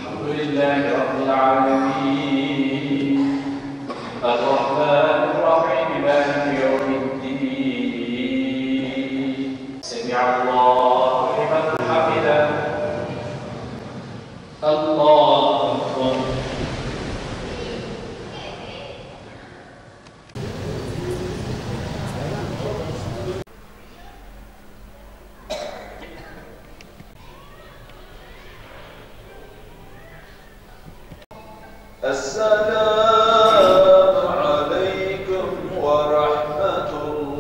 الحمد لله رب العالمين الرحمن الرحيم مالك يوم الدين سمع الله لمن حمده الله أكبر. السلام عليكم ورحمة الله.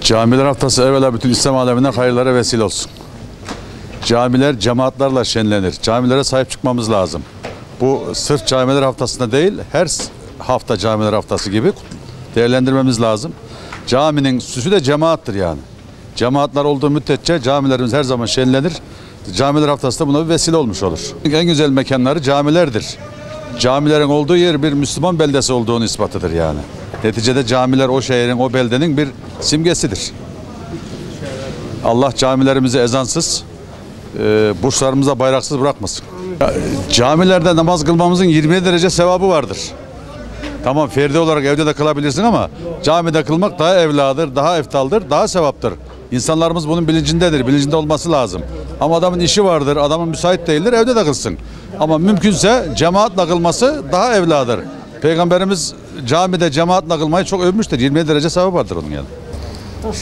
Camiler Haftası evvela bütün İslam alemine hayırlara vesile olsun. Camiler cemaatlerle şenlenir. Camilere sahip çıkmamız lazım. Bu sırf Camiler Haftası'nda değil, her hafta Camiler Haftası gibi değerlendirmemiz lazım. Caminin süsü de cemaattir yani. Cemaatler olduğu müddetçe camilerimiz her zaman şenlenir. Camiler Haftası da buna bir vesile olmuş olur. En güzel mekanları camilerdir. Camilerin olduğu yer bir Müslüman beldesi olduğunu ispatıdır yani. Neticede camiler o şehrin, o beldenin bir simgesidir. Allah camilerimizi ezansız, burçlarımıza bayraksız bırakmasın. Camilerde namaz kılmamızın 27 derece sevabı vardır. Tamam, ferdi olarak evde de kılabilirsin ama camide kılmak daha evladır, daha eftaldır, daha sevaptır. İnsanlarımız bunun bilincindedir, bilincinde olması lazım. Ama adamın işi vardır, adamın müsait değildir, evde de kılsın. Ama mümkünse cemaatle kılması daha evladır. Peygamberimiz camide cemaatle kılmayı çok övmüştür. 27 derece sevabı vardır onun yani.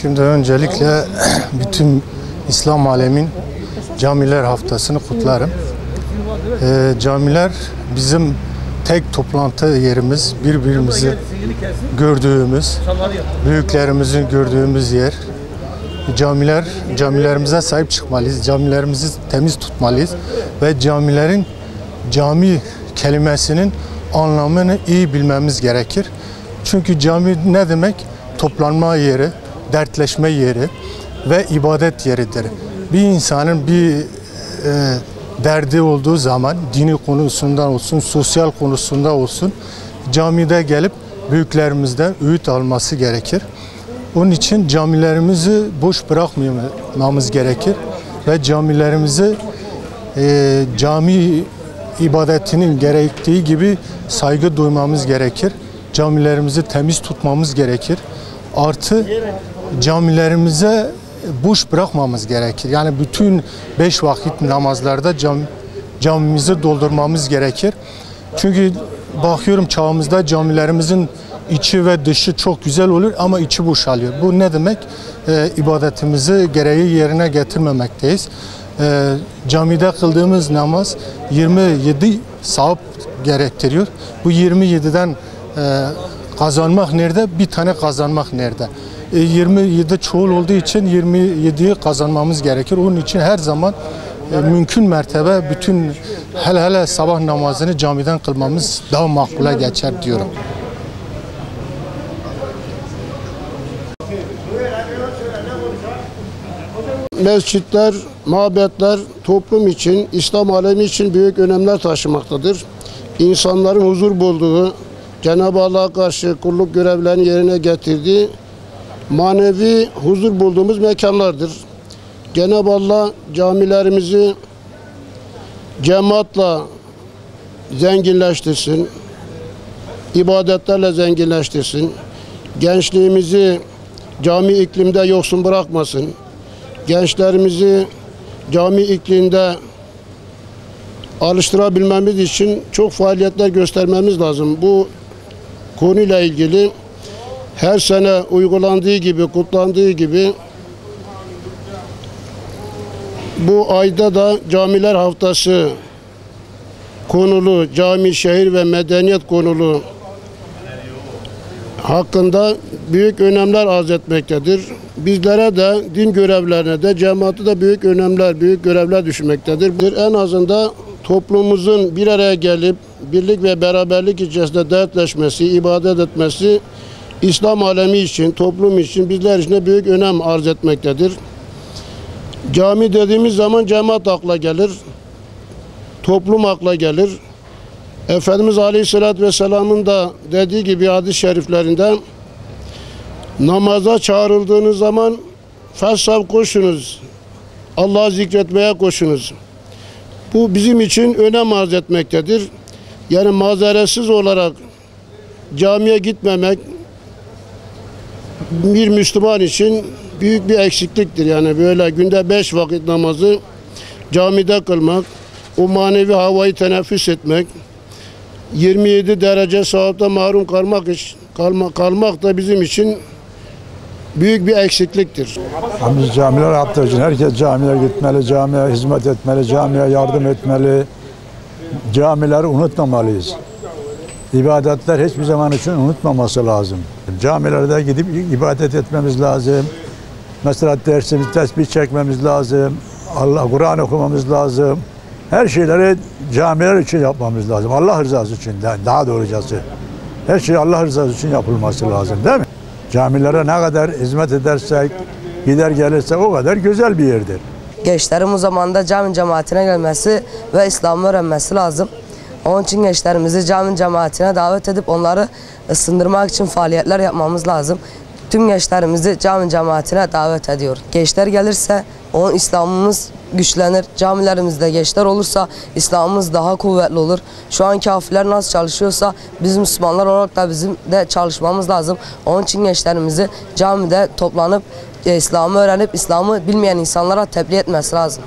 Şimdi öncelikle bütün İslam alemin Camiler Haftası'nı kutlarım. Camiler bizim tek toplantı yerimiz, birbirimizi gördüğümüz, büyüklerimizin gördüğümüz yer. Camilerimize sahip çıkmalıyız, camilerimizi temiz tutmalıyız ve cami kelimesinin anlamını iyi bilmemiz gerekir. Çünkü cami ne demek? Toplanma yeri, dertleşme yeri ve ibadet yeridir. Bir insanın bir derdi olduğu zaman, dini konusundan olsun, sosyal konusunda olsun, camide gelip büyüklerimizden öğüt alması gerekir. Onun için camilerimizi boş bırakmamamız gerekir ve camilerimizi cami ibadetinin gerektiği gibi saygı duymamız gerekir. Camilerimizi temiz tutmamız gerekir. Artı camilerimize boş bırakmamız gerekir. Yani bütün 5 vakit namazlarda camimizi doldurmamız gerekir. Çünkü bakıyorum çağımızda camilerimizin içi ve dışı çok güzel olur ama içi boşalıyor. Bu ne demek? İbadetimizi gereği yerine getirmemekteyiz. Camide kıldığımız namaz 27 sevap gerektiriyor. Bu 27'den kazanmak nerede? Bir tane kazanmak nerede? 27 çoğul olduğu için 27'yi kazanmamız gerekir. Onun için her zaman mümkün mertebe bütün hele sabah namazını camiden kılmamız daha makbule geçer diyorum. Mescitler, mabetler toplum için, İslam alemi için büyük önemler taşımaktadır. İnsanların huzur bulduğu, Cenab-ı Allah'a karşı kulluk görevlerini yerine getirdiği, manevi huzur bulduğumuz mekanlardır. Cenab-ı Allah camilerimizi cemaatla zenginleştirsin, ibadetlerle zenginleştirsin, gençliğimizi cami iklimde yoksun bırakmasın, gençlerimizi cami ikliminde alıştırabilmemiz için çok faaliyetler göstermemiz lazım. Bu konuyla ilgili her sene uygulandığı gibi, kutlandığı gibi Bu ayda da Camiler Haftası konulu, cami, şehir ve medeniyet konulu hakkında büyük önemler arz etmektedir. Bizlere de, din görevlerine de, cemaate de büyük önemler, büyük görevler düşmektedir. En azından toplumumuzun bir araya gelip birlik ve beraberlik içerisinde dertleşmesi, ibadet etmesi İslam alemi için, toplum için, bizler için de büyük önem arz etmektedir. Cami dediğimiz zaman cemaat akla gelir, toplum akla gelir. Efendimiz Aleyhisselatü Vesselam'ın da dediği gibi hadis-i şeriflerinde namaza çağrıldığınız zaman fessav koşunuz, Allah'ı zikretmeye koşunuz. Bu bizim için önem arz etmektedir. Yani mazeretsiz olarak camiye gitmemek bir Müslüman için büyük bir eksikliktir. Yani böyle günde 5 vakit namazı camide kılmak, o manevi havayı teneffüs etmek, 27 derece sevaptan mahrum kalmak da bizim için büyük bir eksikliktir. Biz camiler haftası için herkes camiye gitmeli, camiye hizmet etmeli, camiye yardım etmeli. Camileri unutmamalıyız. İbadetler hiçbir zaman için unutmaması lazım. Camilerde gidip ibadet etmemiz lazım. Mesela dersimiz, tesbih çekmemiz lazım. Kur'an okumamız lazım. Her şeyleri camiler için yapmamız lazım. Allah rızası için, daha doğrusu. Her şey Allah rızası için yapılması lazım, değil mi? Camilere ne kadar hizmet edersek, gider gelirse o kadar güzel bir yerdir. Gençlerin bu zamanda cami cemaatine gelmesi ve İslam'ı öğrenmesi lazım. Onun için gençlerimizi cami cemaatine davet edip onları ısındırmak için faaliyetler yapmamız lazım. Tüm gençlerimizi cami cemaatine davet ediyor. Gençler gelirse onun İslam'ımız güçlenir. Camilerimizde gençler olursa İslam'ımız daha kuvvetli olur. Şu an kafirler nasıl çalışıyorsa biz Müslümanlar olarak da bizim de çalışmamız lazım. Onun için gençlerimizi camide toplanıp İslam'ı öğrenip İslam'ı bilmeyen insanlara tebliğ etmesi lazım.